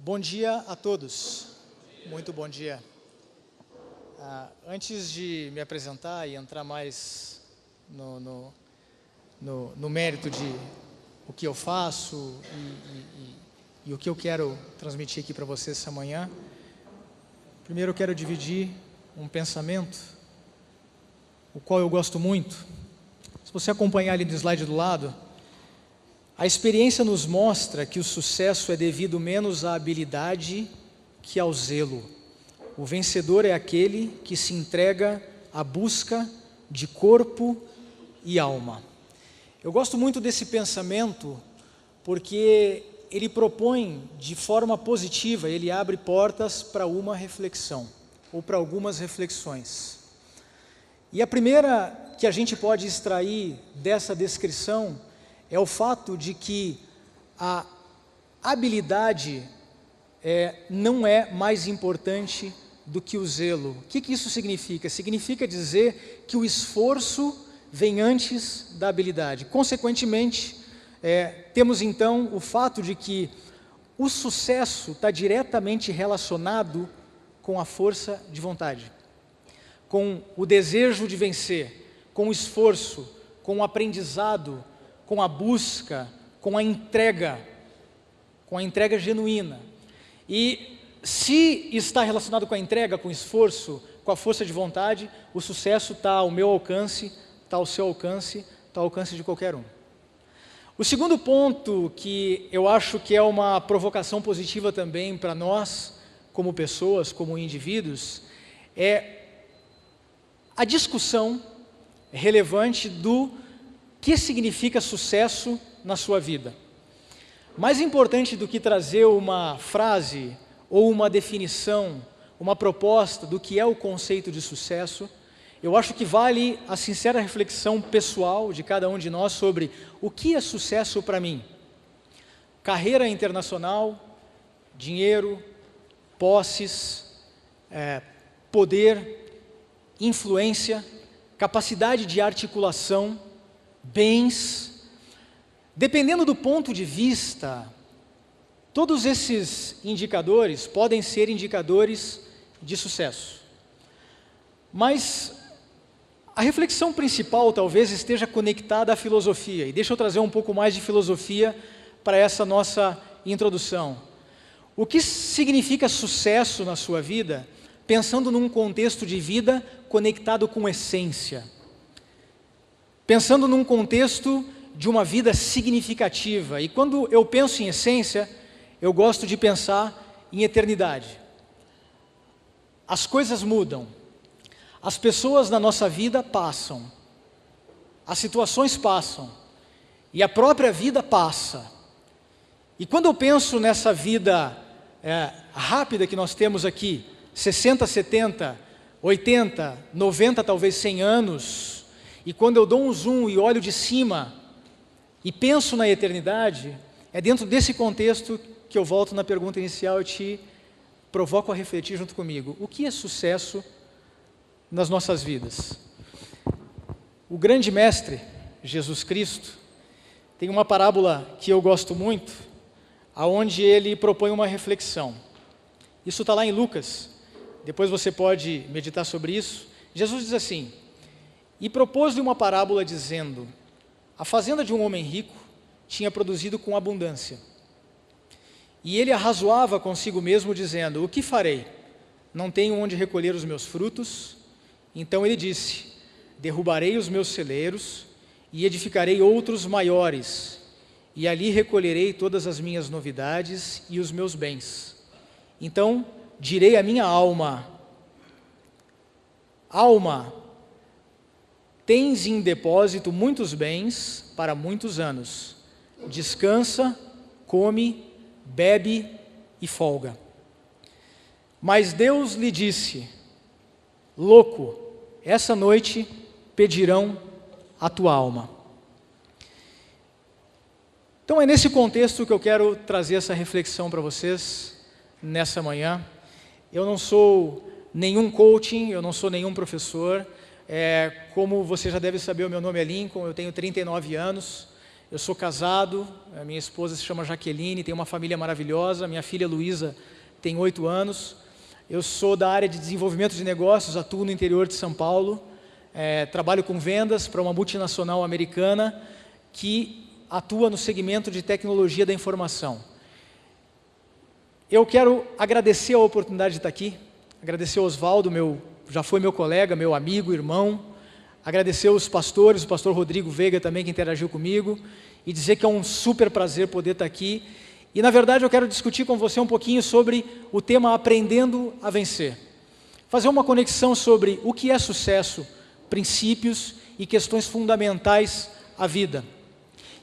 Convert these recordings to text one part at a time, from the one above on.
Bom dia a todos. Muito bom dia. Antes de me apresentar e entrar mais no mérito de o que eu faço e o que eu quero transmitir aqui para vocês essa manhã, primeiro eu quero dividir um pensamento, o qual eu gosto muito. Se você acompanhar ali no slide do lado, a experiência nos mostra que o sucesso é devido menos à habilidade que ao zelo. O vencedor é aquele que se entrega à busca de corpo e alma. Eu gosto muito desse pensamento porque ele propõe de forma positiva, ele abre portas para uma reflexão, ou para algumas reflexões. E a primeira que a gente pode extrair dessa descrição é o fato de que a habilidade não é mais importante do que o zelo. O que isso significa? Significa dizer que o esforço vem antes da habilidade. Consequentemente, temos então o fato de que o sucesso está diretamente relacionado com a força de vontade, com o desejo de vencer, com o esforço, com o aprendizado, com a busca, com a entrega genuína. E se está relacionado com a entrega, com o esforço, com a força de vontade, o sucesso está ao meu alcance, está ao seu alcance, está ao alcance de qualquer um. O segundo ponto que eu acho que é uma provocação positiva também para nós, como pessoas, como indivíduos, é a discussão relevante do que significa sucesso na sua vida. Mais importante do que trazer uma frase ou uma definição, uma proposta do que é o conceito de sucesso, eu acho que vale a sincera reflexão pessoal de cada um de nós sobre o que é sucesso para mim. Carreira internacional, dinheiro, posses, poder, influência, capacidade de articulação, bens. Dependendo do ponto de vista, todos esses indicadores podem ser indicadores de sucesso. Mas a reflexão principal talvez esteja conectada à filosofia. E deixa eu trazer um pouco mais de filosofia para essa nossa introdução. O que significa sucesso na sua vida, pensando num contexto de vida conectado com essência? Pensando num contexto de uma vida significativa. E quando eu penso em essência, eu gosto de pensar em eternidade. As coisas mudam. As pessoas na nossa vida passam. As situações passam. E a própria vida passa. E quando eu penso nessa vida rápida que nós temos aqui, 60, 70, 80, 90, talvez 100 anos, e quando eu dou um zoom e olho de cima e penso na eternidade, é dentro desse contexto que eu volto na pergunta inicial e te provoco a refletir junto comigo. O que é sucesso nas nossas vidas? O grande mestre, Jesus Cristo, tem uma parábola que eu gosto muito, aonde ele propõe uma reflexão. Isso está lá em Lucas, depois você pode meditar sobre isso. Jesus diz assim: e propôs-lhe uma parábola dizendo: a fazenda de um homem rico tinha produzido com abundância. E ele arrazoava consigo mesmo, dizendo: o que farei? Não tenho onde recolher os meus frutos. Então ele disse: derrubarei os meus celeiros e edificarei outros maiores, e ali recolherei todas as minhas novidades e os meus bens. Então direi à minha alma: alma, tens em depósito muitos bens para muitos anos. Descansa, come, bebe e folga. Mas Deus lhe disse: louco, essa noite pedirão a tua alma. Então é nesse contexto que eu quero trazer essa reflexão para vocês nessa manhã. Eu não sou nenhum coaching, eu não sou nenhum professor. Como você já deve saber, o meu nome é Lincoln, eu tenho 39 anos. Eu sou casado, a minha esposa se chama Jaqueline, tem uma família maravilhosa, minha filha Luísa tem 8 anos. Eu sou da área de desenvolvimento de negócios, atuo no interior de São Paulo, trabalho com vendas para uma multinacional americana que atua no segmento de tecnologia da informação. Eu quero agradecer a oportunidade de estar aqui, agradecer ao Oswaldo, já foi meu colega, meu amigo, irmão, agradecer aos pastores, o pastor Rodrigo Veiga também, que interagiu comigo, e dizer que é um super prazer poder estar aqui. E, na verdade, eu quero discutir com você um pouquinho sobre o tema Aprendendo a Vencer. Fazer uma conexão sobre o que é sucesso, princípios e questões fundamentais à vida.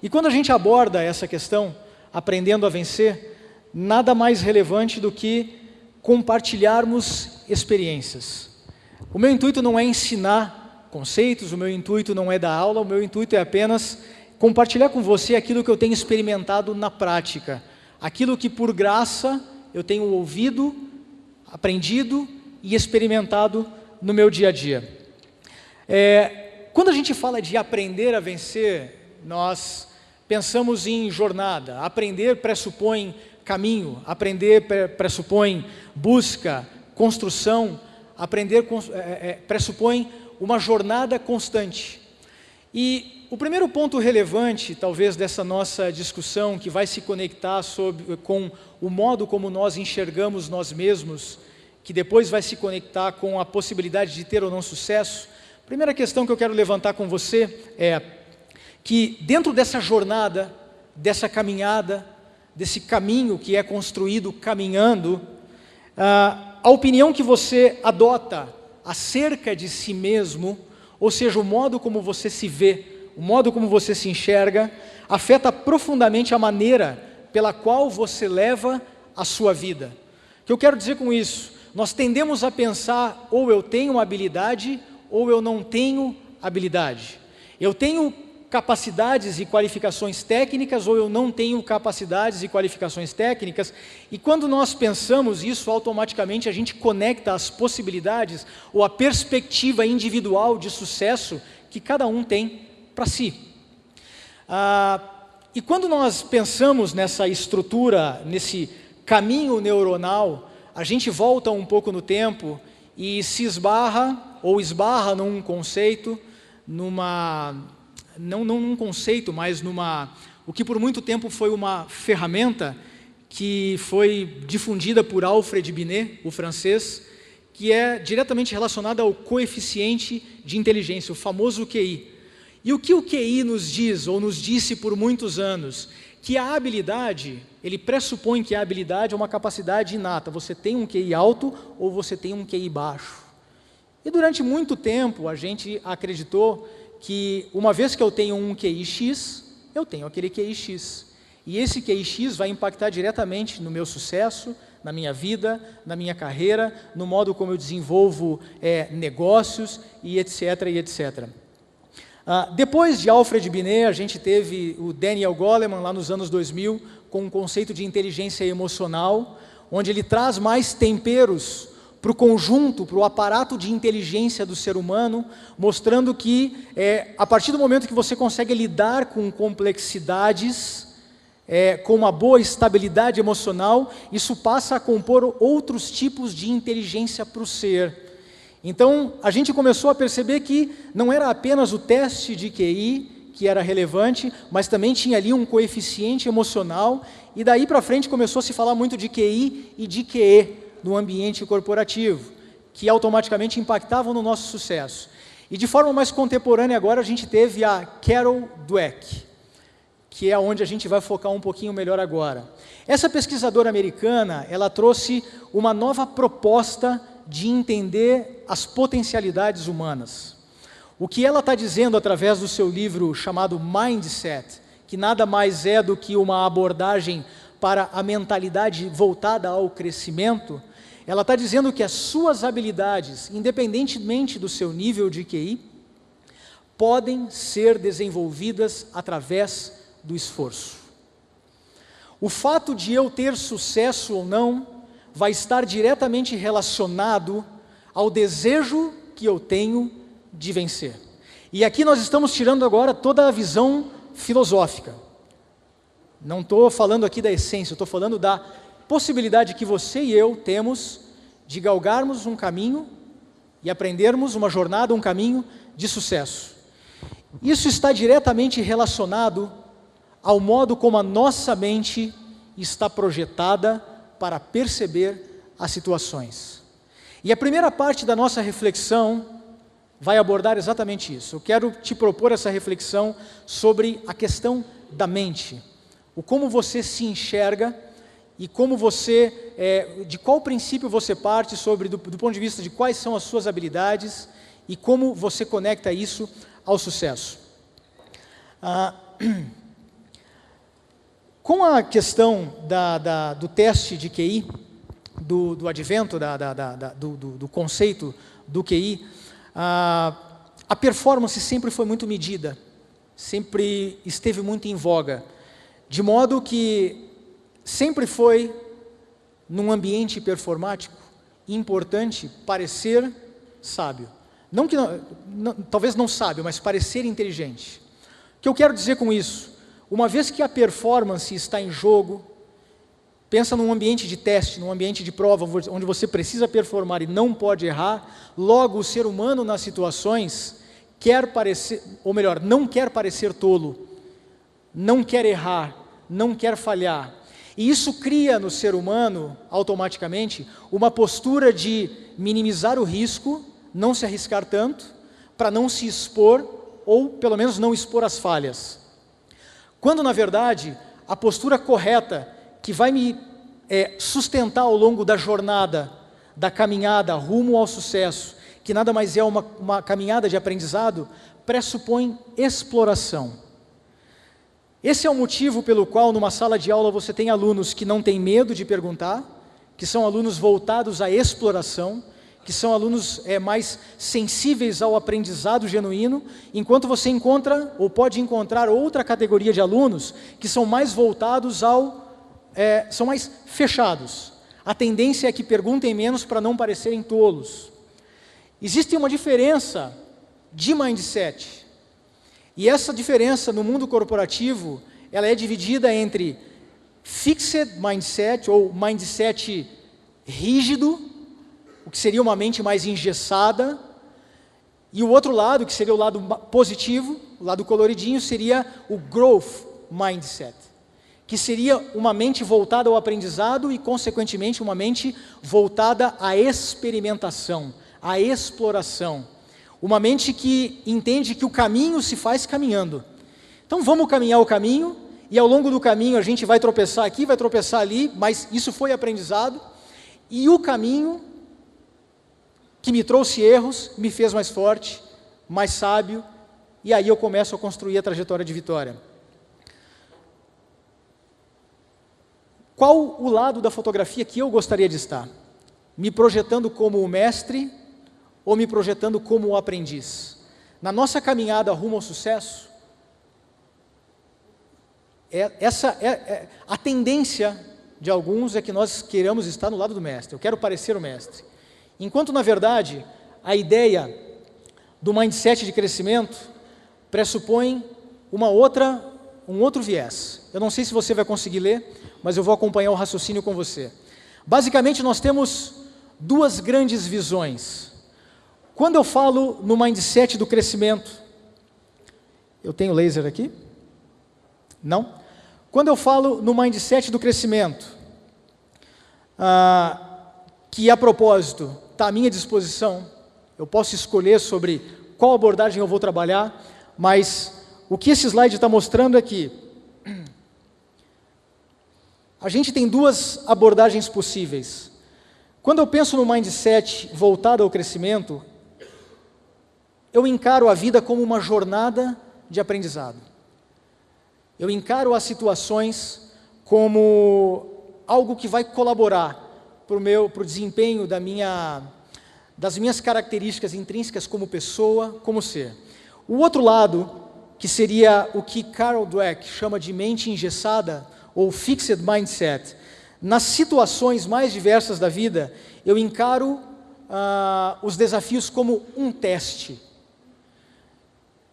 E quando a gente aborda essa questão, Aprendendo a Vencer, nada mais relevante do que compartilharmos experiências. O meu intuito não é ensinar conceitos, o meu intuito não é dar aula, o meu intuito é apenas compartilhar com você aquilo que eu tenho experimentado na prática, aquilo que por graça eu tenho ouvido, aprendido e experimentado no meu dia a dia. Quando a gente fala de aprender a vencer, nós pensamos em jornada. Aprender pressupõe caminho, aprender pressupõe busca, construção, aprender pressupõe uma jornada constante. E o primeiro ponto relevante, talvez, dessa nossa discussão, que vai se conectar com o modo como nós enxergamos nós mesmos, que depois vai se conectar com a possibilidade de ter ou não sucesso, a primeira questão que eu quero levantar com você é que dentro dessa jornada, dessa caminhada, desse caminho que é construído caminhando, a opinião que você adota acerca de si mesmo, ou seja, o modo como você se vê, o modo como você se enxerga, afeta profundamente a maneira pela qual você leva a sua vida. O que eu quero dizer com isso? Nós tendemos a pensar, ou eu tenho uma habilidade, ou eu não tenho habilidade. Eu tenho capacidades e qualificações técnicas, ou eu não tenho capacidades e qualificações técnicas, e quando nós pensamos isso, automaticamente a gente conecta as possibilidades ou a perspectiva individual de sucesso que cada um tem para si. E quando nós pensamos nessa estrutura, nesse caminho neuronal, a gente volta um pouco no tempo e se esbarra num conceito, não num conceito, mas o que por muito tempo foi uma ferramenta que foi difundida por Alfred Binet, o francês, que é diretamente relacionada ao coeficiente de inteligência, o famoso QI. E o que o QI nos diz, ou nos disse por muitos anos? Que a habilidade, ele pressupõe que a habilidade é uma capacidade inata. Você tem um QI alto ou você tem um QI baixo. E durante muito tempo a gente acreditou que uma vez que eu tenho um QI X, eu tenho aquele QI X. E esse QI X vai impactar diretamente no meu sucesso, na minha vida, na minha carreira, no modo como eu desenvolvo negócios e etc. e etc. Depois de Alfred Binet, a gente teve o Daniel Goleman, lá nos anos 2000, com um conceito de inteligência emocional, onde ele traz mais temperos para o conjunto, para o aparato de inteligência do ser humano, mostrando que a partir do momento que você consegue lidar com complexidades, com uma boa estabilidade emocional, isso passa a compor outros tipos de inteligência para o ser. Então, a gente começou a perceber que não era apenas o teste de QI que era relevante, mas também tinha ali um coeficiente emocional, e daí para frente começou a se falar muito de QI e de QE, no ambiente corporativo, que automaticamente impactavam no nosso sucesso. E de forma mais contemporânea agora a gente teve a Carol Dweck, que é onde a gente vai focar um pouquinho melhor agora. Essa pesquisadora americana, ela trouxe uma nova proposta de entender as potencialidades humanas. O que ela está dizendo através do seu livro chamado Mindset, que nada mais é do que uma abordagem para a mentalidade voltada ao crescimento, ela está dizendo que as suas habilidades, independentemente do seu nível de QI, podem ser desenvolvidas através do esforço. O fato de eu ter sucesso ou não vai estar diretamente relacionado ao desejo que eu tenho de vencer. E aqui nós estamos tirando agora toda a visão filosófica. Não estou falando aqui da essência, estou falando da possibilidade que você e eu temos de galgarmos um caminho e aprendermos uma jornada, um caminho de sucesso. Isso está diretamente relacionado ao modo como a nossa mente está projetada para perceber as situações. E a primeira parte da nossa reflexão vai abordar exatamente isso. Eu quero te propor essa reflexão sobre a questão da mente, o como você se enxerga e como você, de qual princípio você parte do ponto de vista de quais são as suas habilidades e como você conecta isso ao sucesso. Com a questão do teste de QI, do advento do conceito do QI, a performance sempre foi muito medida, sempre esteve muito em voga, de modo que sempre foi, num ambiente performático, importante parecer sábio. Talvez não sábio, mas parecer inteligente. O que eu quero dizer com isso? Uma vez que a performance está em jogo, pensa num ambiente de teste, num ambiente de prova, onde você precisa performar e não pode errar, logo o ser humano nas situações quer parecer, ou melhor, não quer parecer tolo, não quer errar, não quer falhar. E isso cria no ser humano, automaticamente, uma postura de minimizar o risco, não se arriscar tanto, para não se expor, ou pelo menos não expor as falhas. Quando, na verdade, a postura correta, que vai me sustentar ao longo da jornada, da caminhada rumo ao sucesso, que nada mais é uma caminhada de aprendizado, pressupõe exploração. Esse é o motivo pelo qual numa sala de aula você tem alunos que não têm medo de perguntar, que são alunos voltados à exploração, que são alunos mais sensíveis ao aprendizado genuíno, enquanto você encontra, ou pode encontrar outra categoria de alunos que são mais voltados são mais fechados. A tendência é que perguntem menos para não parecerem tolos. Existe uma diferença de mindset. E essa diferença no mundo corporativo, ela é dividida entre fixed mindset, ou mindset rígido, o que seria uma mente mais engessada, e o outro lado, que seria o lado positivo, o lado coloridinho, seria o growth mindset, que seria uma mente voltada ao aprendizado e, consequentemente, uma mente voltada à experimentação, à exploração. Uma mente que entende que o caminho se faz caminhando. Então vamos caminhar o caminho, e ao longo do caminho a gente vai tropeçar aqui, vai tropeçar ali, mas isso foi aprendizado, e o caminho que me trouxe erros, me fez mais forte, mais sábio, e aí eu começo a construir a trajetória de vitória. Qual o lado da fotografia que eu gostaria de estar? Me projetando como o mestre ou me projetando como o aprendiz? Na nossa caminhada rumo ao sucesso, a tendência de alguns é que nós queiramos estar no lado do mestre. Eu quero parecer o mestre. Enquanto, na verdade, a ideia do mindset de crescimento pressupõe um outro viés. Eu não sei se você vai conseguir ler, mas eu vou acompanhar o raciocínio com você. Basicamente, nós temos duas grandes visões. Quando eu falo no mindset do crescimento, eu tenho laser aqui? Não? Quando eu falo no mindset do crescimento, que a propósito está à minha disposição, eu posso escolher sobre qual abordagem eu vou trabalhar, mas o que esse slide está mostrando é que a gente tem duas abordagens possíveis. Quando eu penso no mindset voltado ao crescimento, eu encaro a vida como uma jornada de aprendizado. Eu encaro as situações como algo que vai colaborar para o desempenho das minhas características intrínsecas como pessoa, como ser. O outro lado, que seria o que Carol Dweck chama de mente engessada, ou fixed mindset, nas situações mais diversas da vida, eu encaro os desafios como um teste.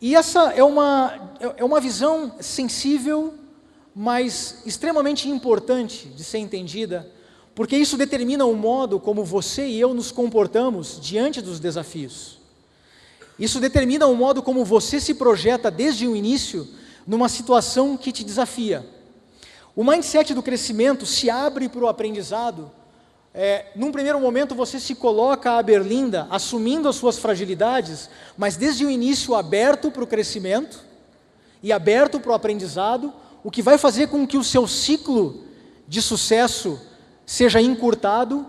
E essa é uma visão sensível, mas extremamente importante de ser entendida, porque isso determina o modo como você e eu nos comportamos diante dos desafios. Isso determina o modo como você se projeta desde o início numa situação que te desafia. O mindset do crescimento se abre para o aprendizado. Num primeiro momento você se coloca à berlinda, assumindo as suas fragilidades, mas desde o início aberto para o crescimento e aberto para o aprendizado, o que vai fazer com que o seu ciclo de sucesso seja encurtado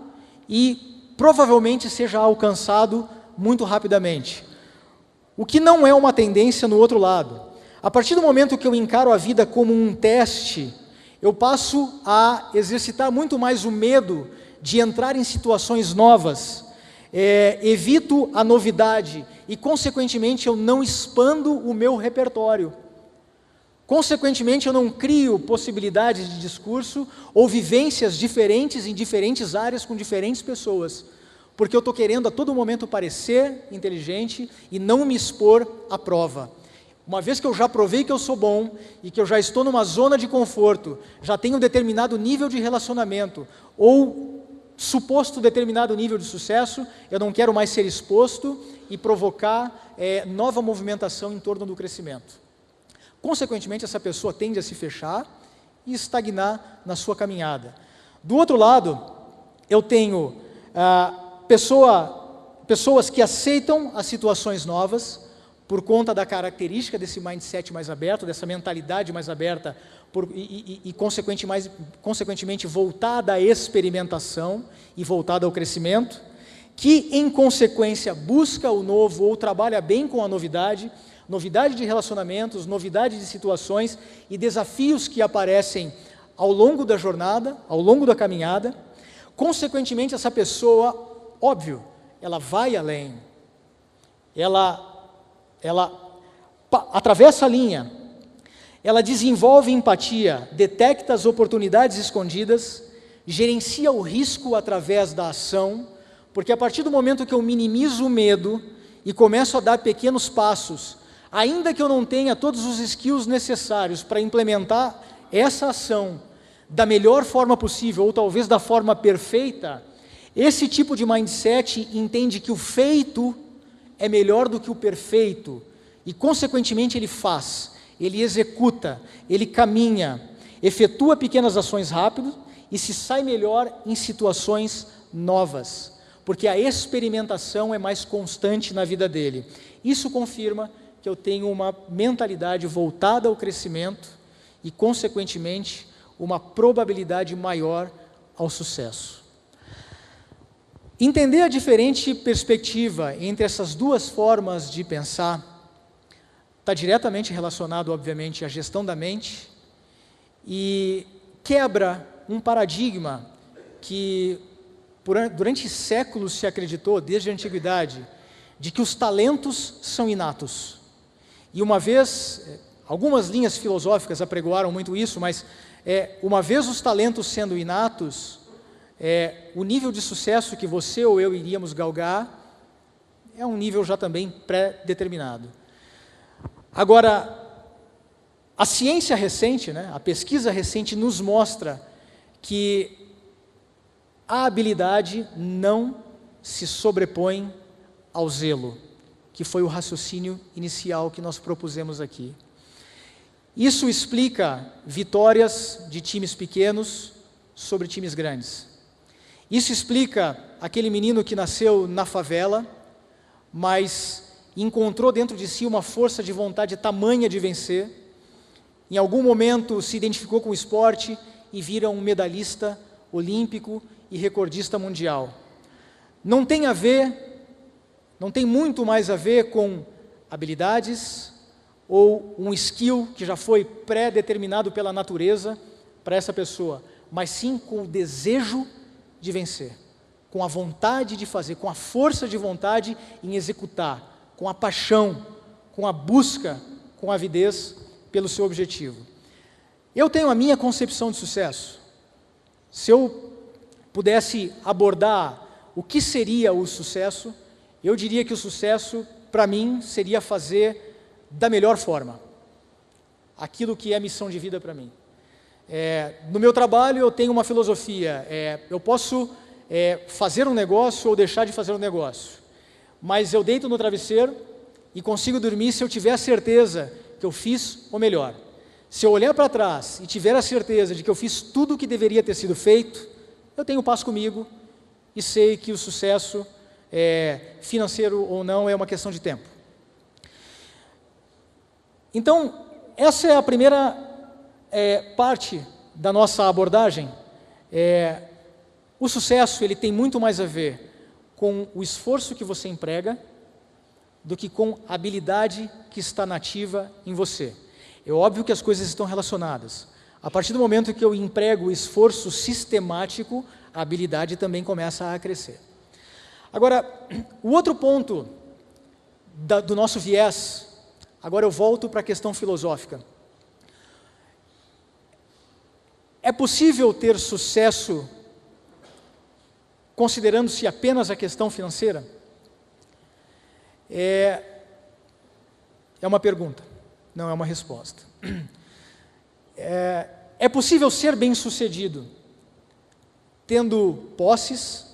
e provavelmente seja alcançado muito rapidamente. O que não é uma tendência no outro lado. A partir do momento que eu encaro a vida como um teste, eu passo a exercitar muito mais o medo de entrar em situações novas, evito a novidade e, consequentemente, eu não expando o meu repertório. Consequentemente, eu não crio possibilidades de discurso ou vivências diferentes em diferentes áreas com diferentes pessoas, porque eu estou querendo a todo momento parecer inteligente e não me expor à prova. Uma vez que eu já provei que eu sou bom e que eu já estou numa zona de conforto, já tenho um determinado nível de relacionamento ou suposto determinado nível de sucesso, eu não quero mais ser exposto e provocar nova movimentação em torno do crescimento. Consequentemente, essa pessoa tende a se fechar e estagnar na sua caminhada. Do outro lado, eu tenho pessoas que aceitam as situações novas por conta da característica desse mindset mais aberto, dessa mentalidade mais aberta consequentemente voltada à experimentação e voltada ao crescimento, que em consequência busca o novo ou trabalha bem com a novidade de relacionamentos, novidade de situações e desafios que aparecem ao longo da jornada, ao longo da caminhada. Consequentemente, essa pessoa, óbvio, ela vai além, ela atravessa a linha, ela desenvolve empatia, detecta as oportunidades escondidas, gerencia o risco através da ação, porque a partir do momento que eu minimizo o medo e começo a dar pequenos passos, ainda que eu não tenha todos os skills necessários para implementar essa ação da melhor forma possível, ou talvez da forma perfeita, esse tipo de mindset entende que o feito é melhor do que o perfeito, e consequentemente ele faz, ele executa, ele caminha, efetua pequenas ações rápido e se sai melhor em situações novas, porque a experimentação é mais constante na vida dele. Isso confirma que eu tenho uma mentalidade voltada ao crescimento e, consequentemente, uma probabilidade maior ao sucesso. Entender a diferente perspectiva entre essas duas formas de pensar está diretamente relacionado, obviamente, à gestão da mente e quebra um paradigma que durante séculos se acreditou, desde a antiguidade, de que os talentos são inatos. E uma vez, algumas linhas filosóficas apregoaram muito isso, mas uma vez os talentos sendo inatos, o nível de sucesso que você ou eu iríamos galgar é um nível já também pré-determinado. Agora, a ciência recente, a pesquisa recente nos mostra que a habilidade não se sobrepõe ao zelo, que foi o raciocínio inicial que nós propusemos aqui. Isso explica vitórias de times pequenos sobre times grandes. Isso explica aquele menino que nasceu na favela, mas encontrou dentro de si uma força de vontade tamanha de vencer, em algum momento se identificou com o esporte e vira um medalhista olímpico e recordista mundial. Não tem muito mais a ver com habilidades ou um skill que já foi pré-determinado pela natureza para essa pessoa, mas sim com o desejo de vencer, com a vontade de fazer, com a força de vontade em executar, com a paixão, com a busca, com a avidez pelo seu objetivo. Eu tenho a minha concepção de sucesso. Se eu pudesse abordar o que seria o sucesso, eu diria que o sucesso, para mim, seria fazer da melhor forma aquilo que é missão de vida para mim. No meu trabalho eu tenho uma filosofia, eu posso fazer um negócio ou deixar de fazer um negócio, mas eu deito no travesseiro e consigo dormir se eu tiver a certeza que eu fiz o melhor. Se eu olhar para trás e tiver a certeza de que eu fiz tudo o que deveria ter sido feito, eu tenho paz comigo e sei que o sucesso, financeiro ou não, é uma questão de tempo. Então, essa é a primeira parte da nossa abordagem. O sucesso, ele tem muito mais a ver com o esforço que você emprega do que com a habilidade que está nativa em você. É óbvio que as coisas estão relacionadas. A partir do momento que eu emprego o esforço sistemático, a habilidade também começa a crescer. Agora, o outro ponto do nosso viés, agora eu volto para a questão filosófica. É possível ter sucesso considerando-se apenas a questão financeira? É uma pergunta, não é uma resposta. É possível ser bem-sucedido tendo posses,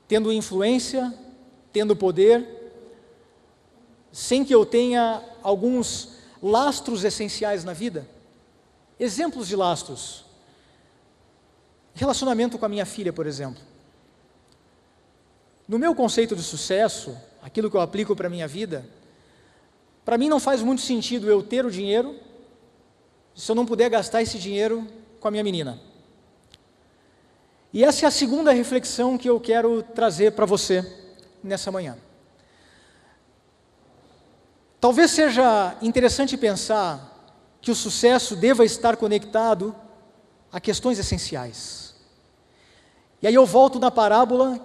tendo influência, tendo poder, sem que eu tenha alguns lastros essenciais na vida? Exemplos de lastros. Relacionamento com a minha filha, por exemplo. No meu conceito de sucesso, aquilo que eu aplico para a minha vida, para mim não faz muito sentido eu ter o dinheiro se eu não puder gastar esse dinheiro com a minha menina. E essa é a segunda reflexão que eu quero trazer para você nessa manhã. Talvez seja interessante pensar que o sucesso deva estar conectado a questões essenciais. E aí eu volto na parábola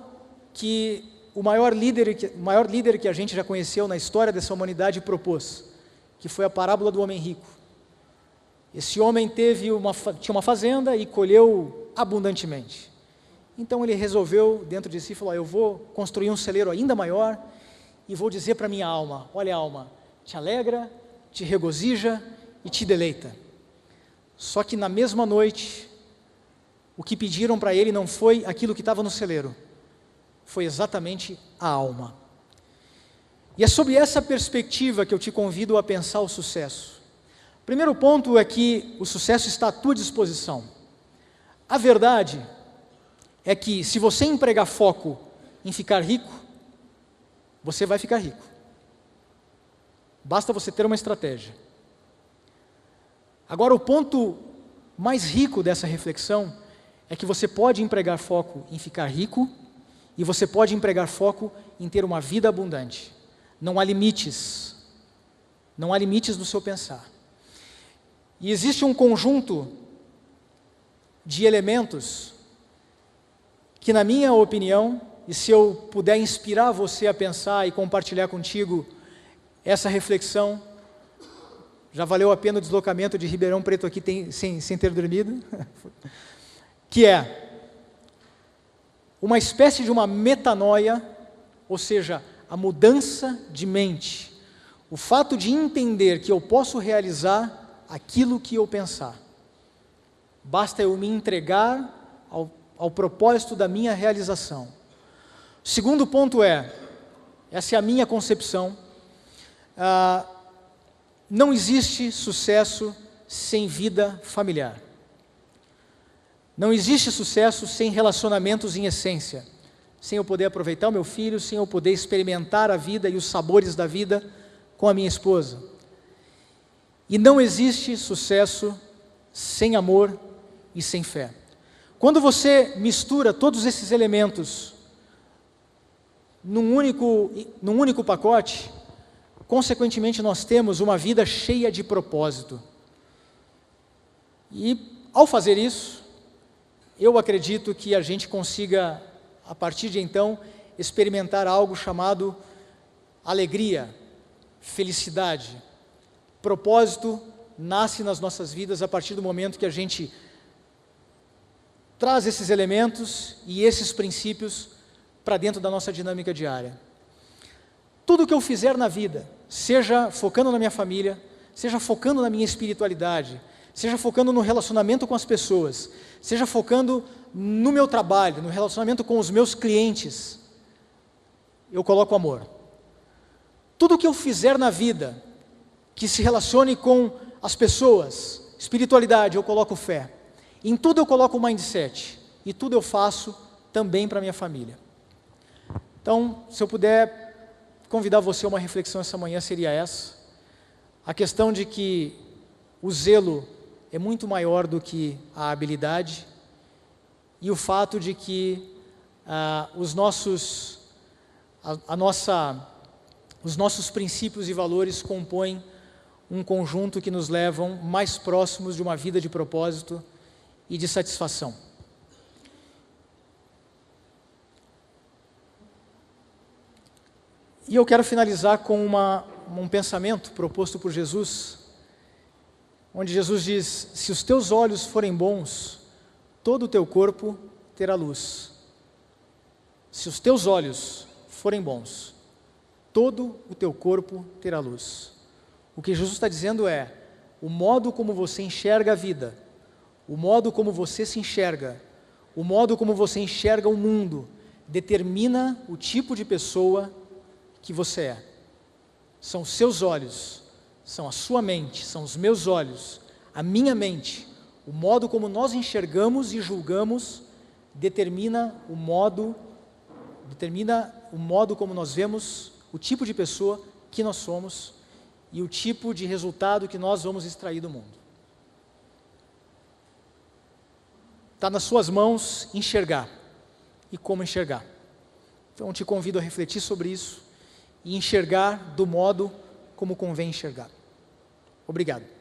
que o maior líder que a gente já conheceu na história dessa humanidade propôs, que foi a parábola do homem rico. Esse homem tinha uma fazenda e colheu abundantemente. Então ele resolveu dentro de si, falou, eu vou construir um celeiro ainda maior e vou dizer para minha alma, olha alma, te alegra, te regozija e te deleita. Só que na mesma noite, o que pediram para ele não foi aquilo que estava no celeiro, foi exatamente a alma. E é sob essa perspectiva que eu te convido a pensar o sucesso. O primeiro ponto é que o sucesso está à tua disposição. A verdade é que se você empregar foco em ficar rico, você vai ficar rico. Basta você ter uma estratégia. Agora, o ponto mais rico dessa reflexão é que você pode empregar foco em ficar rico e você pode empregar foco em ter uma vida abundante. Não há limites. Não há limites no seu pensar. E existe um conjunto de elementos que, na minha opinião, e se eu puder inspirar você a pensar e compartilhar contigo essa reflexão, já valeu a pena o deslocamento de Ribeirão Preto aqui sem ter dormido, que é uma espécie de uma metanoia, ou seja, a mudança de mente, o fato de entender que eu posso realizar aquilo que eu pensar. Basta eu me entregar ao propósito da minha realização. O segundo ponto essa é a minha concepção, não existe sucesso sem vida familiar. Não existe sucesso sem relacionamentos em essência, sem eu poder aproveitar o meu filho, sem eu poder experimentar a vida e os sabores da vida com a minha esposa. E não existe sucesso sem amor e sem fé. Quando você mistura todos esses elementos num único pacote, consequentemente nós temos uma vida cheia de propósito. E ao fazer isso, eu acredito que a gente consiga, a partir de então, experimentar algo chamado alegria, felicidade. Propósito nasce nas nossas vidas a partir do momento que a gente traz esses elementos e esses princípios para dentro da nossa dinâmica diária. tudo que eu fizer na vida, seja focando na minha família, seja focando na minha espiritualidade, seja focando no relacionamento com as pessoas, seja focando no meu trabalho, no relacionamento com os meus clientes, eu coloco amor. Tudo que eu fizer na vida, que se relacione com as pessoas, espiritualidade, eu coloco fé. Em tudo eu coloco mindset. E tudo eu faço também para minha família. Então, se eu puder convidar você a uma reflexão essa manhã, seria essa. A questão de que o zelo é muito maior do que a habilidade. E o fato de que os nossos princípios e valores compõem um conjunto que nos levam mais próximos de uma vida de propósito e de satisfação. E eu quero finalizar com um pensamento proposto por Jesus, onde Jesus diz: se os teus olhos forem bons, todo o teu corpo terá luz. Se os teus olhos forem bons, todo o teu corpo terá luz. O que Jesus está dizendo é, o modo como você enxerga a vida, o modo como você se enxerga, o modo como você enxerga o mundo, determina o tipo de pessoa que você é. São os seus olhos, são a sua mente, são os meus olhos, a minha mente. O modo como nós enxergamos e julgamos determina o modo como nós vemos o tipo de pessoa que nós somos e o tipo de resultado que nós vamos extrair do mundo. Está nas suas mãos enxergar e como enxergar. Então te convido a refletir sobre isso e enxergar do modo como convém enxergar. Obrigado.